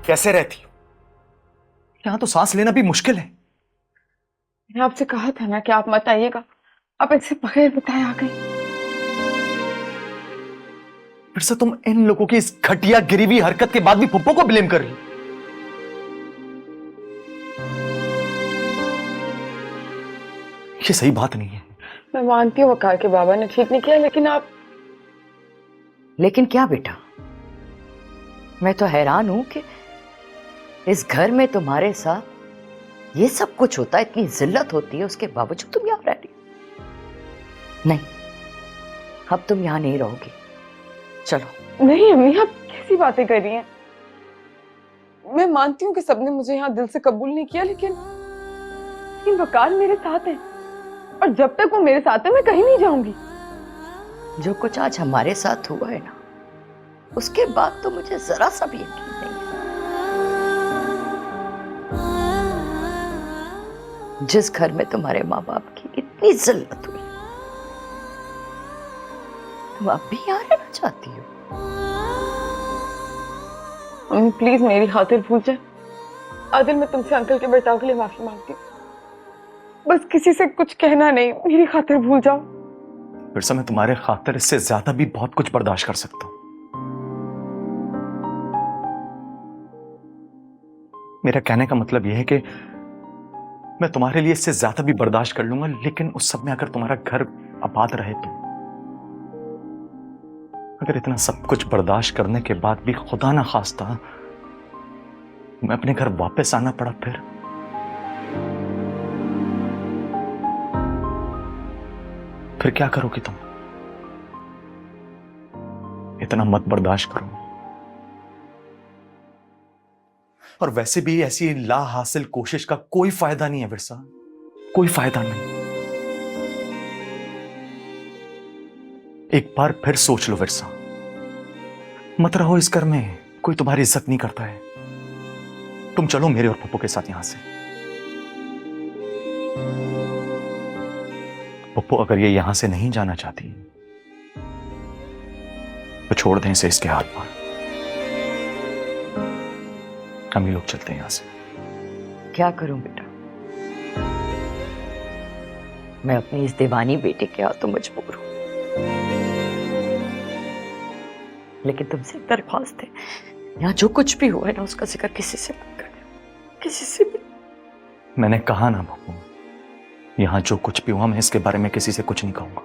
कैसे रहती हो? यहां तो सांस लेना भी मुश्किल है। मैंने आपसे कहा था ना कि आप मत आइएगा। आप इससे बगैर बताए आ गई। फिर से तुम इन लोगों की इस घटिया गिरी हुई हरकत के बाद भी पप्पू को ब्लेम कर रही हो। ये सही बात नहीं है। मैं मानती हूँ वकार के बाबा ने ठीक नहीं किया, लेकिन आप। लेकिन क्या बेटा, मैं तो हैरान हूं कि इस घर में तुम्हारे साथ ये सब कुछ होता है, इतनी जिल्लत होती है, उसके बावजूद तुम यहां रह रही हो। नहीं, अब तुम यहां नहीं रहोगी। चलो। नहीं अम्मी, आप कैसी बातें कर रही हैं? मैं मानती हूँ कि सबने मुझे यहाँ दिल से कबूल नहीं किया, लेकिन वकार मेरे साथ है, और जब तक वो मेरे साथ है मैं कहीं नहीं जाऊंगी। जो कुछ आज हमारे साथ हुआ है ना, उसके बाद तो मुझे जरा सा भी यकीन नहीं है। जिस घर में तुम्हारे माँ बाप की इतनी जिल्लत हुई, तुम अब भी यहाँ रहना चाहती हो? अम्मी प्लीज मेरी खातिर भूल जाए। आदिल, मैं तुमसे अंकल के बर्ताव के लिए माफी मांगती हूँ। बस किसी से कुछ कहना नहीं, मेरी खातिर भूल जाओ। फिर से मैं तुम्हारे खातिर इससे ज्यादा भी बहुत कुछ बर्दाश्त कर सकता हूं। मेरा कहने का मतलब यह है कि मैं तुम्हारे लिए इससे ज्यादा भी बर्दाश्त कर लूंगा, लेकिन उस सब में अगर तुम्हारा घर आबाद रहे तो। अगर इतना सब कुछ बर्दाश्त करने के बाद भी खुदा ना खास्ता मैं अपने घर वापस आना पड़ा, फिर क्या करोगी तुम? इतना मत बर्दाश्त करो। और वैसे भी ऐसी ला हासिल कोशिश का कोई फायदा नहीं है विरसा, कोई फायदा नहीं। एक बार फिर सोच लो विरसा, मत रहो इस घर में, कोई तुम्हारी इज्जत नहीं करता है। तुम चलो मेरे और पप्पू के साथ यहां से। पप्पू अगर ये यहां से नहीं जाना चाहती तो छोड़ दें इसे इसके हाथ पर। हम ही लोग चलते हैं यहां से। क्या करूं बेटा, मैं अपनी इस दीवानी बेटे के हाथों मजबूर हूं। लेकिन तुमसे एक दरख्वास्त है, यहाँ जो कुछ भी हुआ है ना, उसका जिक्र किसी से मत करना, किसी से भी। मैंने कहा ना पप्पू, यहां जो कुछ भी हुआ मैं इसके बारे में किसी से कुछ नहीं कहूंगा।